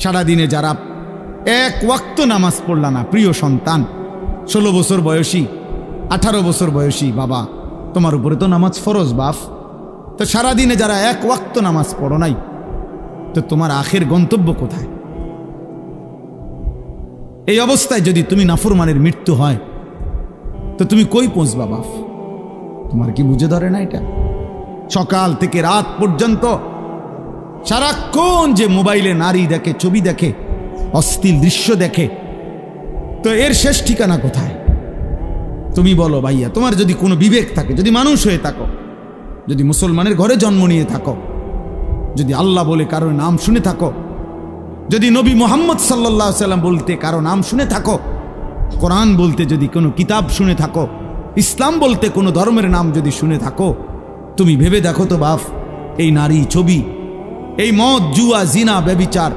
সারাদিনে যারা এক ওয়াক্ত নামাজ পড়লা না, প্রিয় সন্তান, 16 বছর বয়সী, 18 বছর বয়সী বাবা, তোমার উপরে তো নামাজ ফরজ বাপ। তো সারাদিনে যারা এক ওয়াক্ত নামাজ পড়ো নাই, তো তোমার আখের গন্তব্য কোথায়? এই অবস্থায় যদি তুমি নাফরমানের মৃত্যু হয়, তো তুমি কই পৌঁছবা বাপ? তোমার কি বুঝে ধরে না এটা? সকাল থেকে রাত পর্যন্ত সারাক্ষণ যে মোবাইলে নারী দেখে, ছবি দেখে, অশ্লীল দৃশ্য দেখে, তো এর শেষ ঠিকানা কোথায়? তুমি বলো ভাইয়া, তোমার যদি কোনো বিবেক থাকে, যদি মানুষ হয়ে থাকো, যদি মুসলমানের ঘরে জন্ম নিয়ে থাকো, যদি আল্লাহ বলে কারো নাম শুনে থাকো, যদি নবী মুহাম্মদ সাল্লাল্লাহু আলাইহি ওয়াসাল্লাম বলতে কারো নাম শুনে থাকো, কোরআন বলতে যদি কোনো কিতাব শুনে থাকো, ইসলাম বলতে কোনো ধর্মের নাম যদি শুনে থাকো, তুমি ভেবে দেখো তো বাপ, এই নারী, ছবি, এই মদ, জুয়া, জিনা, ব্যভিচার